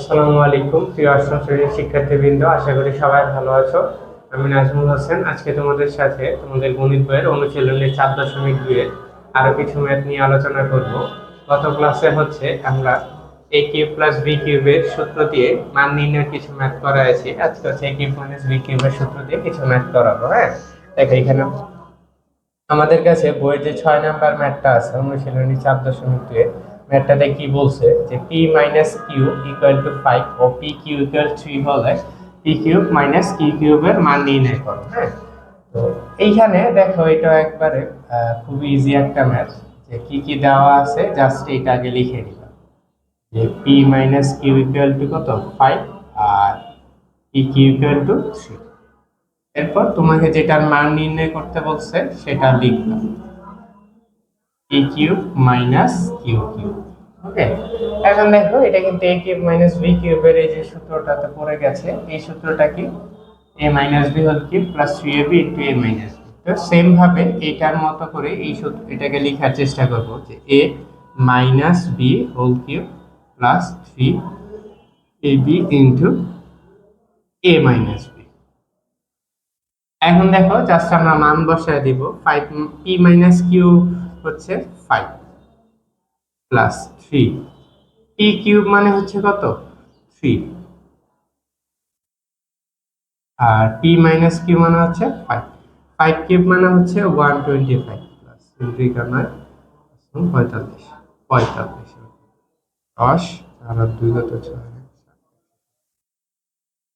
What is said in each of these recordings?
আসসালামু আলাইকুম প্রিয় অষ্টম শ্রেণীর শিক্ষার্থীবৃন্দ, আশা করি সবাই ভালো আছো। আমি নাজমুল হোসেন। আজকে তোমাদের সাথে তোমাদের গণিত বইয়ের অনুশীলনী 4.2 এর আরো কিছু ম্যাথ নিয়ে আলোচনা করব। গত ক্লাসে আমরা a কিউব প্লাস b কিউবের সূত্র দিয়ে মান নির্ণয়ের কিছু ম্যাথ করাইছি। আজকে a কিউব মাইনাস b কিউবের সূত্র দিয়ে কিছু ম্যাথ করাবো। হ্যাঁ, দেখো এখানে আমাদের কাছে বইয়ের যে 6 নাম্বার ম্যাথটা আছে অনুশীলনী 4.2 ম্যাথটাতে কি বলছে যে p minus Q equal to 5 ও p কিউ ইকুয়াল 3 হলে p কিউব মাইনাস q কিউবের মান নির্ণয় করো। হ্যাঁ, তো এইখানে দেখো এটা একবারে খুব ইজি একটা ম্যাথ। যে কি কি দেওয়া আছে জাস্ট এটা আগে লিখে নিলাম যে p minus Q equal to কত 5 আর p কিউ ইকুয়াল টু 3। এরপর তোমাকে যেটার মান নির্ণয় করতে বলছে সেটা লিখলাম a cube minus Q cube. Okay, এখন দেখো এটা কিন্তু a কিউব মাইনাস b কিউবের এই যে সূত্রটাতে পড়ে গেছে। এই সূত্রটা কি a minus b whole cube plus 3ab into a minus b। তো সেম ভাবে এটার মতো করে এই সূত্র এটাকে লেখার চেষ্টা করব যে a minus b whole cube plus 3ab into a minus b। এখন দেখো জাস্ট আমরা মান বসায় দিব 5 p মাইনাস কিউ হচ্ছে 5 প্লাস 3 p কিউব মানে হচ্ছে কত 3 আর p মাইনাস কিউ মানে হচ্ছে 5 5 কিউব মানে হচ্ছে 125 প্লাস ইনটু এখানে 45 45 10 আর 2 কত 6।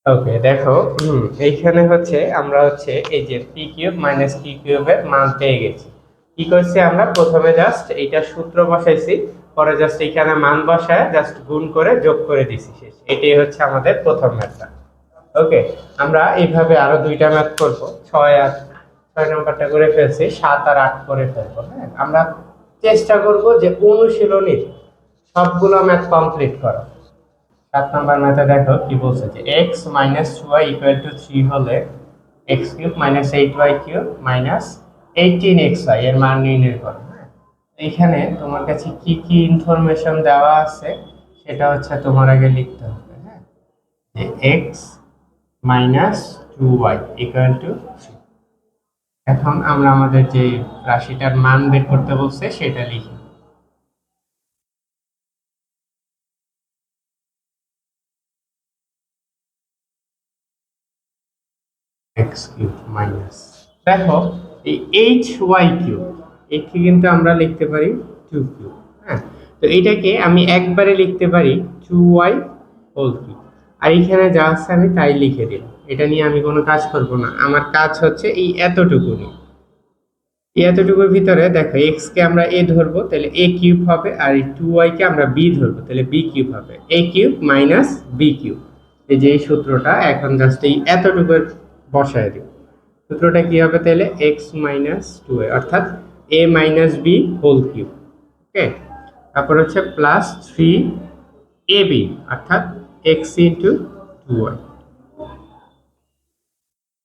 ওকে, দেখো এইখানে আমরা এই যে p কিউব মাইনাস q কিউবের মান পেয়ে গেছি। কি করছি আমরা প্রথমে জাস্ট এইটা সূত্র বসাইছি, পরে জাস্ট এখানে মান বসায় জাস্ট গুণ করে যোগ করে দিছি শেষ। এটাই হচ্ছে আমাদের প্রথম ম্যাথটা। ওকে, আমরা এইভাবে আরো দুইটা ম্যাথ করব। 6 নাম্বারটা করে ফেলছি, 7 আর 8 করে ফেলবো। হ্যাঁ, আমরা চেষ্টা করব যে অনুশীলনীর সবগুলো ম্যাথ কমপ্লিট করা। 7 নাম্বার ম্যাথে দেখো কি বলছে যে x minus 2y equal to 3 হলে x cube minus 8y cube minus 18xy এর মান নির্ণয় করো। এইখানে তোমার কাছে কি কি ইনফরমেশন দেওয়া আছে সেটা তোমার আগে লিখতে হবে। হ্যাঁ, যে x minus 2y equal to 3। এখন আমরা আমাদের যে রাশিটার মান বের করতে বলছে সেটা লিখি। x কিউব মাইনাস, দেখো এই hy কিউব একে কিন্তু আমরা লিখতে পারি 2 কিউব। হ্যাঁ, তো এটাকে আমি একবারে লিখতে পারি 2y হোল কিউব। আর এখানে যা আছে আমি তাই লিখে দিলাম। এটা নিয়ে আমি কোনো কাজ করব না, আমার কাজ হচ্ছে এই এতটুকু নিয়ে। এই এতটুকুর ভিতরে দেখো x কে আমরা a ধরবো তাহলে a কিউব হবে, আর এই 2y কে আমরা b ধরবো তাহলে b কিউব হবে। a cube minus b cube, এই যে এই সূত্রটা এখন জাস্ট এই এতটুকু বসায় দিব। সূত্রটা কি হবে তাহলে x মাইনাস 2y অর্থাৎ a minus b whole cube. Okay, তারপর প্লাস 3ab অর্থাৎ x into 2y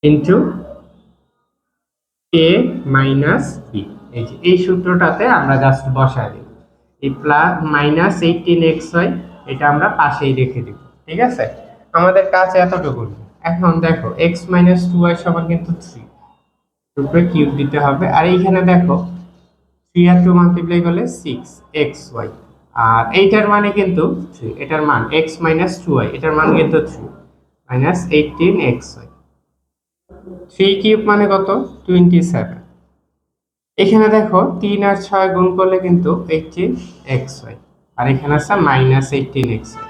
into a minus b। এই যে এই সূত্রটাতে আমরা জাস্ট বসায় দিব। এই প্লাস মাইনাস 18xy এটা আমরা পাশেই রেখে দিব। ঠিক আছে, আমাদের কাজ এতটুকু। এখন দেখো x মাইনাস 2y সমান কিন্তু 3, উপরে কিউব দিতে হবে। আর এইখানে দেখো 3 আর 2 মাল্টিপ্লাই করলে 6xy, আর এইটার মানে কিন্তু 3, এটার মান x মাইনাস 2y এটার মান কিন্তু 3 মাইনাস 18xy। 3 কিউব মানে কত 27। এখানে দেখো 3 আর 6 গুণ করলে কিন্তু 18xy, আর এখানে আছে মাইনাস 18xy।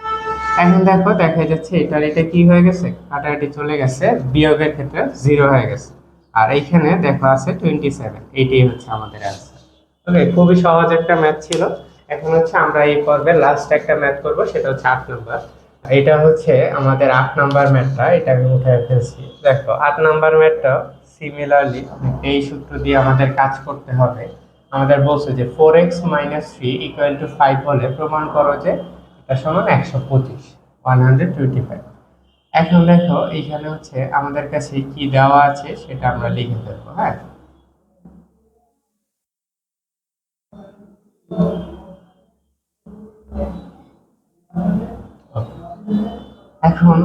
এখন দেখো দেখা যাচ্ছে এটার এটা কি হয়ে গেছে, কাটাকাটি চলে গেছে, বিয়োগের ক্ষেত্রে 0 হয়ে গেছে। আর এইখানে দেখো আছে 27, এটাই হচ্ছে আমাদের অ্যান্সার। ওকে, খুবই সহজ একটা ম্যাথ ছিল। এখন আমরা এই পর্বে লাস্ট একটা ম্যাথ করব, সেটা 8 নাম্বার। এটা আমাদের 8 নাম্বার ম্যাথটা, এটা আমি উঠায় ফেলছি। দেখো 8 নাম্বার ম্যাথটা সিমিলারলি এই সূত্র দিয়ে আমাদের কাজ করতে হবে। আমাদের বলছে যে 4x মাইনাস 3 ইকুয়াল টু 5 হলে প্রমাণ করো যে এটা সমান 125 125। এখন দেখো এইখানে আমাদের কাছে কি দেওয়া আছে সেটা আমরা লিখে ফেলবো। হ্যাঁ, এখন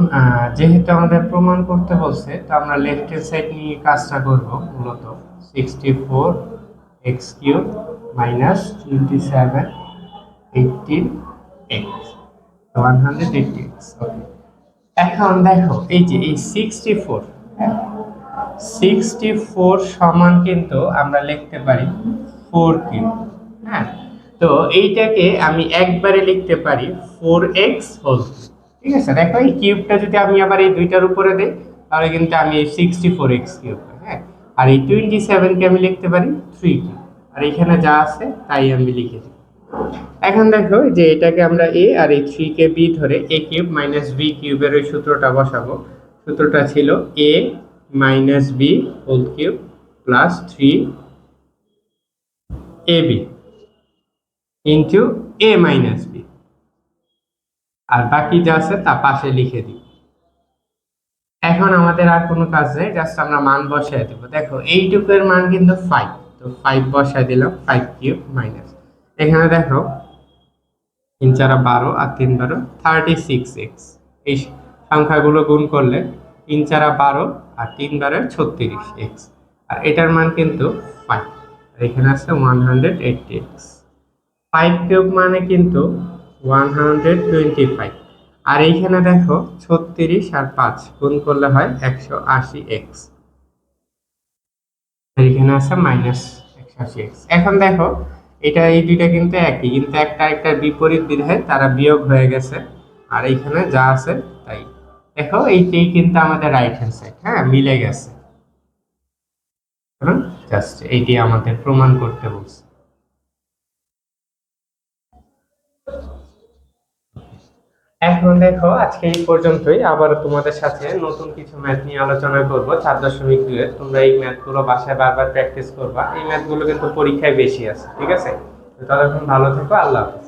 যেহেতু আমাদের প্রমাণ করতে বলছে, তো আমরা লেফট হ্যান্ড সাইড নিয়ে কাজটা করব। মূলত 64 x³ মাইনাস 27 18 x 180 x। ওকে, এখন দেখো এই যে এই 64, হ্যাঁ, 64 সমান কিন্তু আমরা লিখতে পারি 4³। হ্যাঁ, তো এইটাকে আমি একবারে লিখতে পারি 4x হোল। ঠিক আছে, দেখো এই কিউবটা যদি আমি আবার এই দুইটার উপরে দেই, তাহলে কিন্তু আমি এই 64x³, হ্যাঁ, আর এই 27 কে আমি লিখতে পারি 3³ আর এখানে যা আছে তাই আমি লিখে দিই। এখন দেখো যে এটাকে আমরা a আর এই 3 কে b ধরে a³ মাইনাস b³ এর ওই সূত্রটা বসাবো। সূত্রটা ছিল a minus b whole cube plus 3ab into a minus b, আর বাকি যা আছে তা পাশে লিখে দিই। এখন আমাদের আর কোনো কাজ নেই, জাস্ট আমরা মান বসায় দেবো। দেখো এইটুকুর মান কিন্তু 5, তো 5 বসায় দিলাম, 5³ মাইনাস এখানে দেখো 3 4 12 আর 3 12 36x। এই সংখ্যাগুলো গুণ করলে 3 4 12 আর 3 12 36x, আর এটার মান কিন্তু 5, আর এখানে আছে 180x। 5³ মানে কিন্তু 125, আর এইখানে দেখো 36 আর 5 গুণ করলে হয় 180x, আর এখানে আছে মাইনাস 180x। এখন দেখো এটা এই দুইটা কিন্তু একই, কিন্তু একটা একটা বিপরীত বিধায় তারা বিয়োগ হয়ে গেছে, আর এইখানে যা আছে তাই। দেখো এইটাই কিন্তু আমাদের রাইট হ্যান্ড সাইড, হ্যাঁ, মিলে গেছে। জাস্ট এইটি আমাদের প্রমাণ করতে বলছে। এখন দেখো আজকে এই পর্যন্তই, আবার তোমাদের সাথে নতুন কিছু ম্যাথ নিয়ে আলোচনা করব 4.2 এর। তোমরা এই ম্যাথগুলো বাসায় বারবার প্র্যাকটিস করবা, এই ম্যাথগুলো কিন্তু পরীক্ষায় বেশি আছে। ঠিক আছে, ততক্ষণ ভালো থেকো, আল্লাহ হাফেজ।